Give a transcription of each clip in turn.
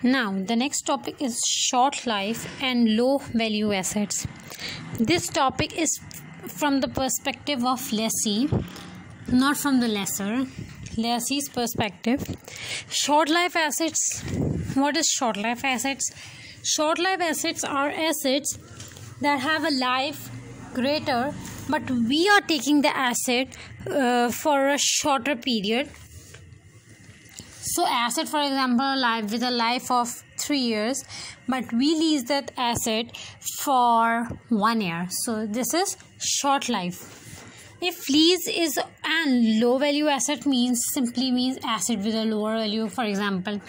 Now, the next topic is short life and low value assets. This topic is from the perspective of lessee, not from the lessor. Lessee's perspective. Short life assets. What is short life assets? Short life assets are assets that have a life greater, but we are taking the asset for a shorter period. So asset, for example, life with a life of 3 years, but we lease that asset for 1 year. So this is short life. If lease is an low value asset, simply means asset with a lower value. For example,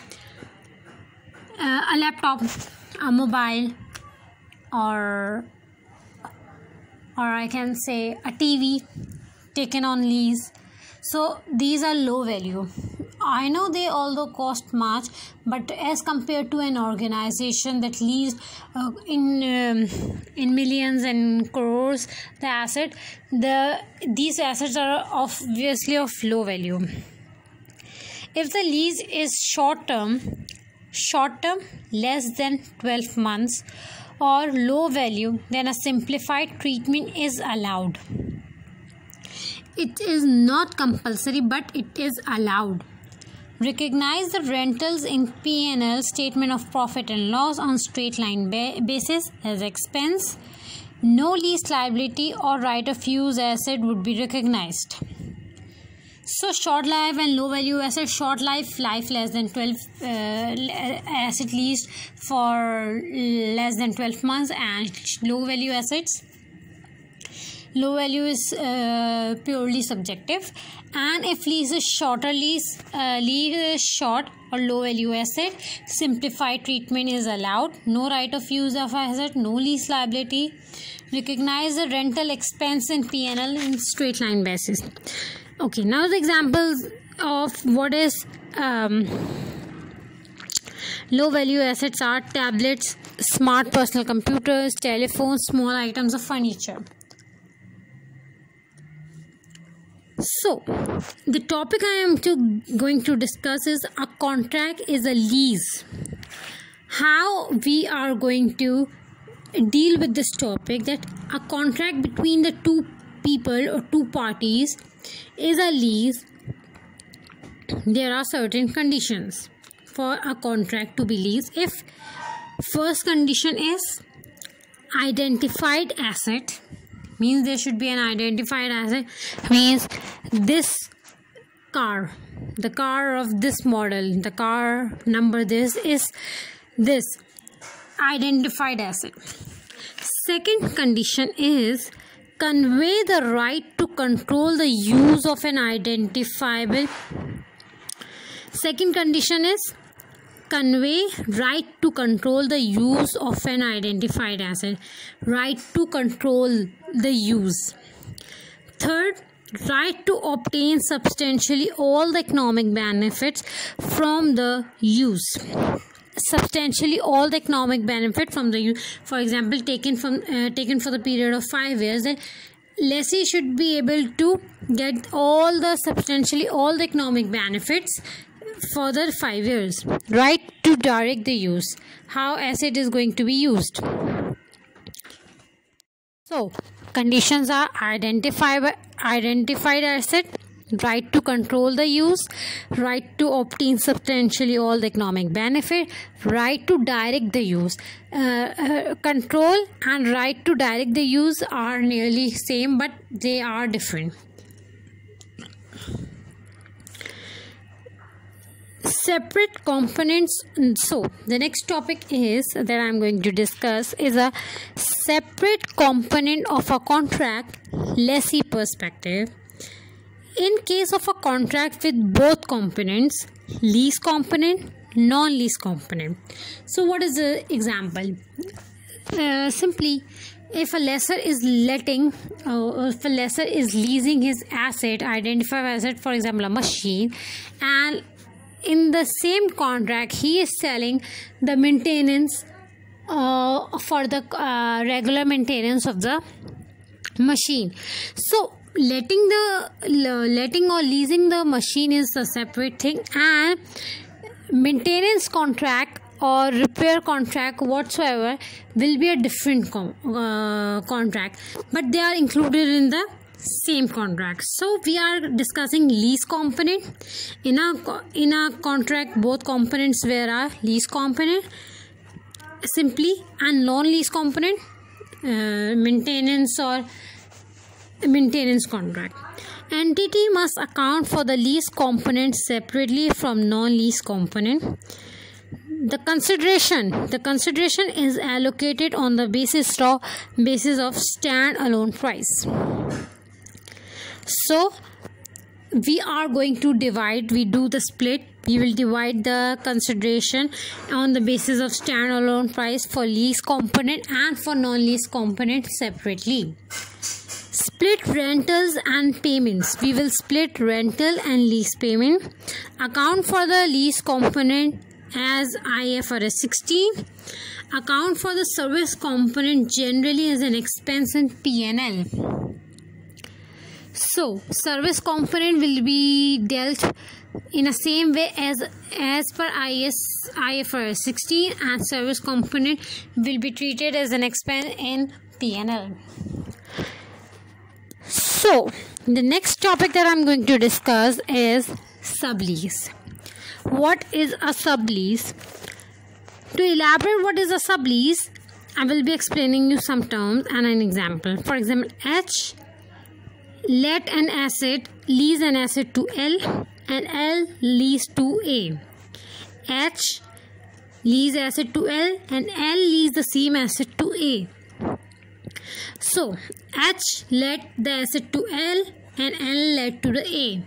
a laptop, a mobile, or I can say a TV taken on lease. So these are low value. I know they although cost much, but as compared to an organization that leads in millions and crores the asset, these assets are obviously of low value. If the lease is short term less than 12 months or low value, then a simplified treatment is allowed. It is not compulsory, but it is allowed. Recognize the rentals in P&L statement of profit and loss on straight line basis as expense. No lease liability or right of use asset would be recognized. So short life and low value asset. Short life less than 12 asset leased for less than 12 months, and low value assets. Low value is purely subjective, and if lease is short or low value asset, simplified treatment is allowed. No right of use of asset, no lease liability. Recognize the rental expense in P&L in straight line basis. Okay, now the examples of what is low value assets are tablets, smart personal computers, telephones, small items of furniture. So, the topic I am going to discuss is a contract is a lease. How we are going to deal with this topic, that a contract between the two people or two parties is a lease. There are certain conditions for a contract to be leased. If first condition is identified asset, means there should be an identified asset, means this car, the car of this model, the car number this is this identified asset. Second condition is convey the right to control the use of an identifiable. Second condition is convey right to control the use of an identified asset. Right to control the use. Third, right to obtain substantially all the economic benefits from the use. Substantially all the economic benefit from the use. For example, taken for the period of 5 years, then lessee should be able to get substantially all the economic benefits for the 5 years. Right to direct the use, how asset is going to be used. So conditions are identified asset, right to control the use, right to obtain substantially all the economic benefit, right to direct the use. Control and right to direct the use are nearly same, but they are different. Separate components. So the next topic is that I'm going to discuss is a separate component of a contract, lessee perspective. In case of a contract with both components, lease component, non-lease component. So what is the example? Simply, if a lessor is leasing his asset, identified asset, for example a machine, and in the same contract he is selling the maintenance for the regular maintenance of the machine. So letting or leasing the machine is a separate thing, and maintenance contract or repair contract whatsoever will be a different contract, but they are included in the same contract. So we are discussing lease component. In a contract, both components where are lease component simply and non-lease component, maintenance contract. Entity must account for the lease component separately from non-lease component. The consideration is allocated on the basis of stand-alone price. So we are going to divide. We do the split. We will divide the consideration on the basis of stand-alone price for lease component and for non-lease component separately. Split rentals and payments. We will split rental and lease payment. Account for the lease component as IFRS 16. Account for the service component generally as an expense in P&L. So service component will be dealt in the same way as per IFRS 16, and service component will be treated as an expense in P&L. So the next topic that I'm going to discuss is sublease. What is a sublease? To elaborate what is a sublease, I will be explaining you some terms and an example. For example, H let an asset, lease an asset to L, and L lease to A. H lease asset to L and L lease the same asset to A. So H let the asset to L and L let to the A.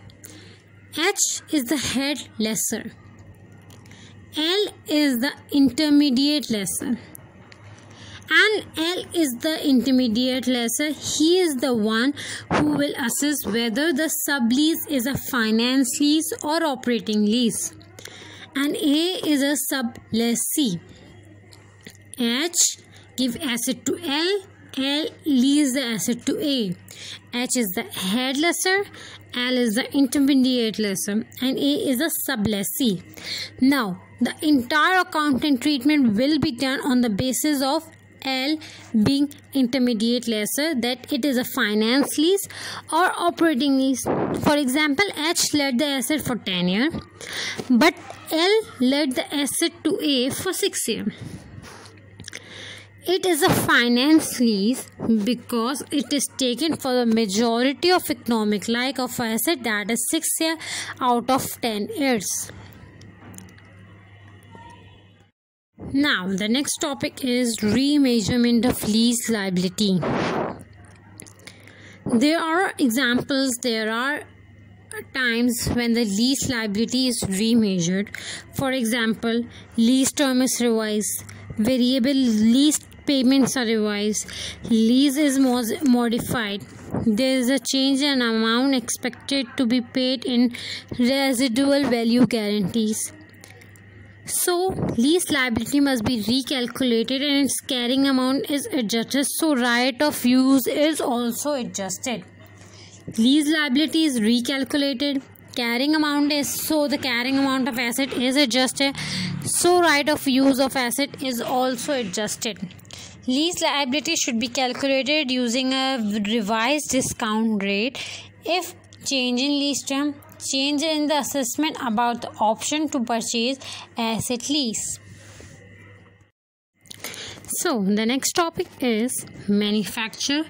H is the head lessor. L is the intermediate lessor. And L is the intermediate lessor. He is the one who will assess whether the sublease is a finance lease or operating lease. And A is a sublessee. H give asset to L. L lease the asset to A. H is the head lessor, L is the intermediate lessor, and A is a sublessee. Now, the entire accounting treatment will be done on the basis of L being intermediate lessor, that it is a finance lease or operating lease. For example, H let the asset for 10 years, but L let the asset to A for 6 years. It is a finance lease because it is taken for the majority of economic life of asset, that is 6 years out of 10 years. Now, the next topic is remeasurement of lease liability. There are examples, there are times when the lease liability is remeasured. For example, lease term is revised, variable lease payments are revised, lease is modified, there is a change in amount expected to be paid in residual value guarantees. So lease liability must be recalculated and its carrying amount is adjusted, so right of use is also adjusted. Lease liability is recalculated, carrying amount is, so the carrying amount of asset is adjusted, so right of use of asset is also adjusted. Lease liability should be calculated using a revised discount rate if change in lease term, change in the assessment about the option to purchase asset lease. So the next topic is manufacturer,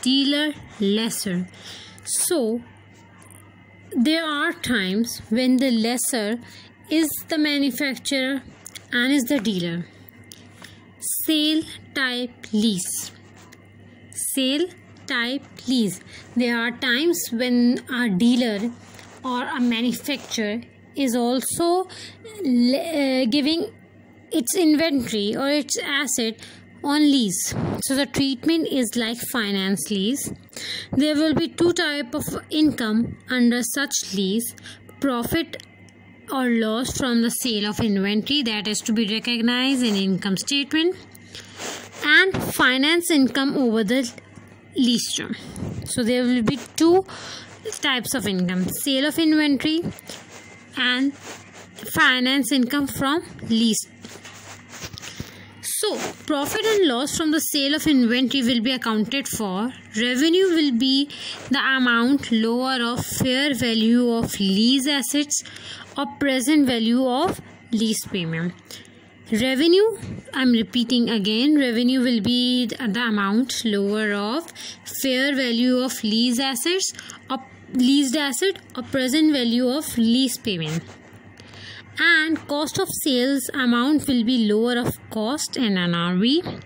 dealer, lessor. So there are times when the lessor is the manufacturer and is the dealer. Sale type lease. Sale type lease. There are times when a dealer or a manufacturer is also giving its inventory or its asset on lease. So the treatment is like finance lease. There will be two types of income under such lease: profit or loss from the sale of inventory, that is to be recognized in income statement, and finance income over the lease term. So there will be two types of income: sale of inventory and finance income from lease. So, profit and loss from the sale of inventory will be accounted for. Revenue will be the amount lower of fair value of lease assets or present value of lease payment. Revenue, I'm repeating again, revenue will be the amount lower of fair value of lease assets or leased asset or present value of lease payment. And cost of sales amount will be lower of cost and NRV.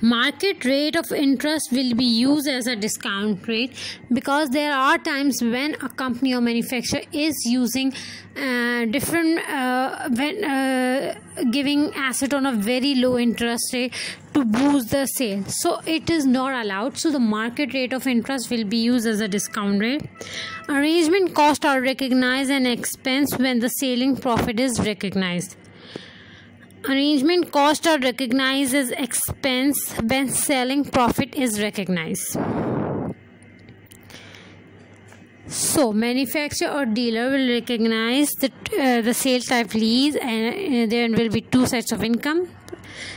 Market rate of interest will be used as a discount rate, because there are times when a company or manufacturer is using giving asset on a very low interest rate to boost the sale, so it is not allowed. So the market rate of interest will be used as a discount rate. Arrangement costs are recognized and expense when the selling profit is recognized. Arrangement costs are recognized as expense when selling profit is recognized. So, manufacturer or dealer will recognize the sale type lease, and there will be two sets of income.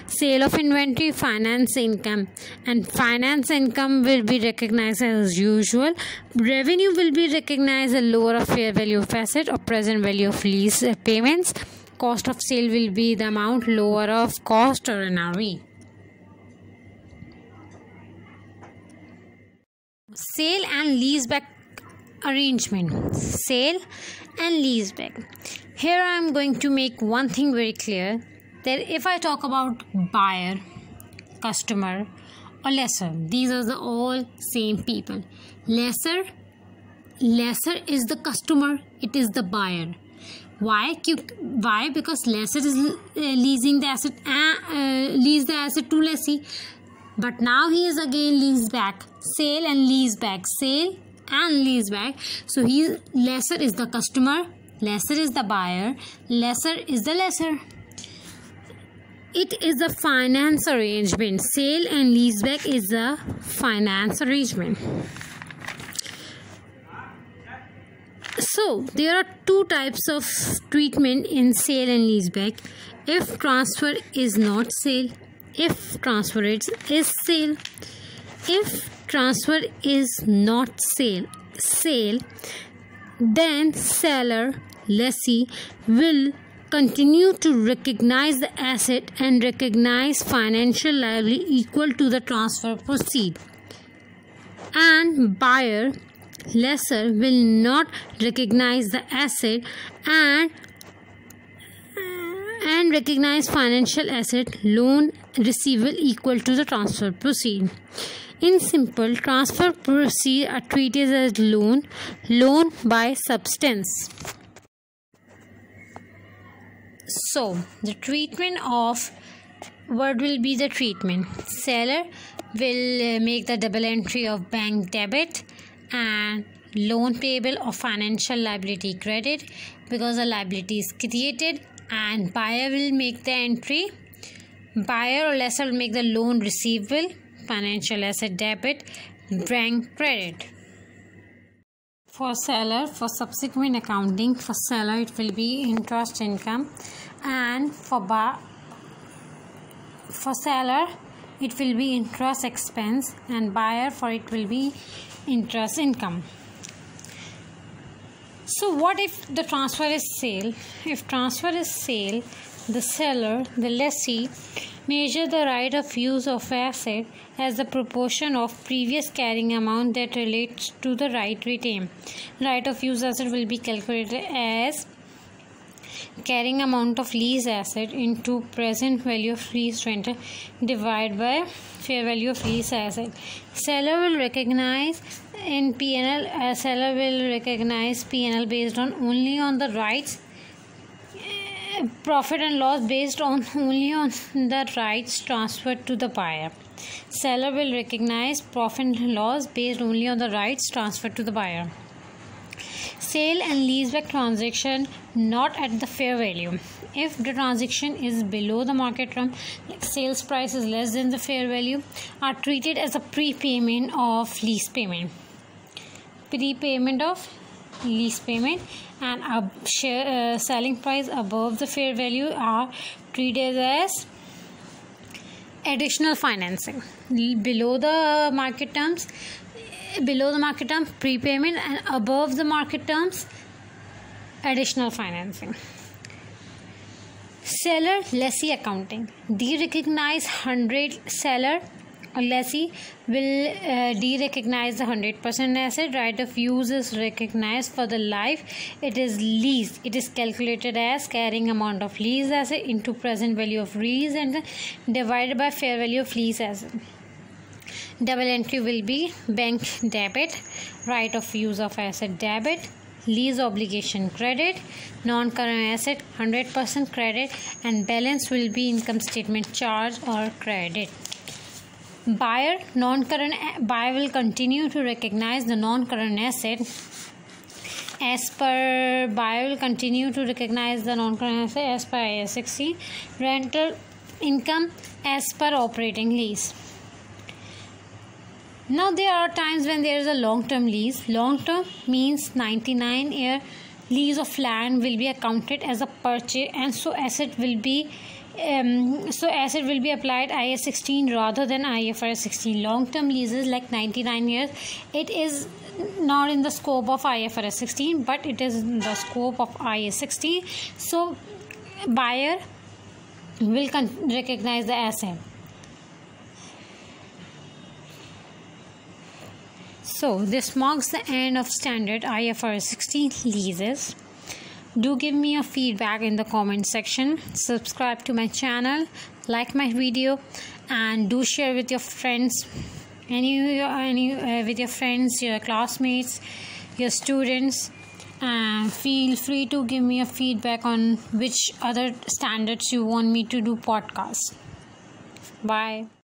Sale of inventory, finance income, and finance income will be recognized as usual. Revenue will be recognized as lower of fair value of asset or present value of lease payments. Cost of sale will be the amount lower of cost or NRV. Sale and leaseback arrangement. Sale and leaseback. Here I am going to make one thing very clear, that if I talk about buyer, customer or lessor, these are the all same people. Lessor is the customer, it is the buyer. Why? Because lessor is leasing the asset, lease the asset to lessee, but now he is again leased back. Sale and lease back. Sale and lease back. So lessor is the customer, lessor is the buyer, lessor is the lessor. It is a finance arrangement. Sale and lease back is a finance arrangement. So, there are two types of treatment in sale and leaseback. If transfer is not sale, if transfer is sale. If transfer is not sale, then seller, lessee, will continue to recognize the asset and recognize financial liability equal to the transfer proceed. And buyer, lessor, will not recognize the asset and recognize financial asset, loan receivable equal to the transfer proceed. In simple, transfer proceed are treated as loan by substance. So, the treatment of what will be the treatment? Seller will make the double entry of bank debit and loan payable or financial liability credit, because the liability is created, and buyer will make the entry. Buyer or lessor will make the loan receivable, financial asset debit, bank credit. For seller, for subsequent accounting, for seller it will be interest income, and for seller it will be interest expense, and buyer for it will be interest income. So what if the transfer is sale? If transfer is sale, the seller, the lessee, measure the right of use of asset as the proportion of previous carrying amount that relates to the right retained. Right of use asset will be calculated as carrying amount of lease asset into present value of lease rental divided by fair value of lease asset. Seller will recognize in P&L. Seller will recognize P&L based on only on the rights. Profit and loss based on only on the rights transferred to the buyer. Seller will recognize profit and loss based only on the rights transferred to the buyer. Sale and leaseback transaction not at the fair value. If the transaction is below the market term, like sales price is less than the fair value, are treated as a prepayment of lease payment. Prepayment of lease payment, and selling price above the fair value are treated as additional financing. Below the market terms, prepayment, and above the market terms, additional financing. Seller lessee accounting. De-recognize 100 seller or lessee will de-recognize the 100% asset. Right of use is recognized for the life it is leased. It is calculated as carrying amount of lease asset into present value of lease and divided by fair value of lease asset. Double entry will be bank debit, right of use of asset debit, lease obligation credit, non-current asset 100% credit, and balance will be income statement charge or credit. Buyer will continue to recognize the non-current asset as per IAS 16. Rental income as per operating lease. Now there are times when there is a long-term lease. Long-term means 99-year lease of land will be accounted as a purchase, and so asset will be applied IAS 16 rather than IFRS 16. Long-term leases like 99 years, it is not in the scope of IFRS 16, but it is in the scope of IAS 16. So buyer will recognize the asset. So this marks the end of standard IFRS 16 leases. Do give me your feedback in the comment section. Subscribe to my channel, like my video, and do share with your friends, with your friends, your classmates, your students. And feel free to give me a feedback on which other standards you want me to do podcasts. Bye.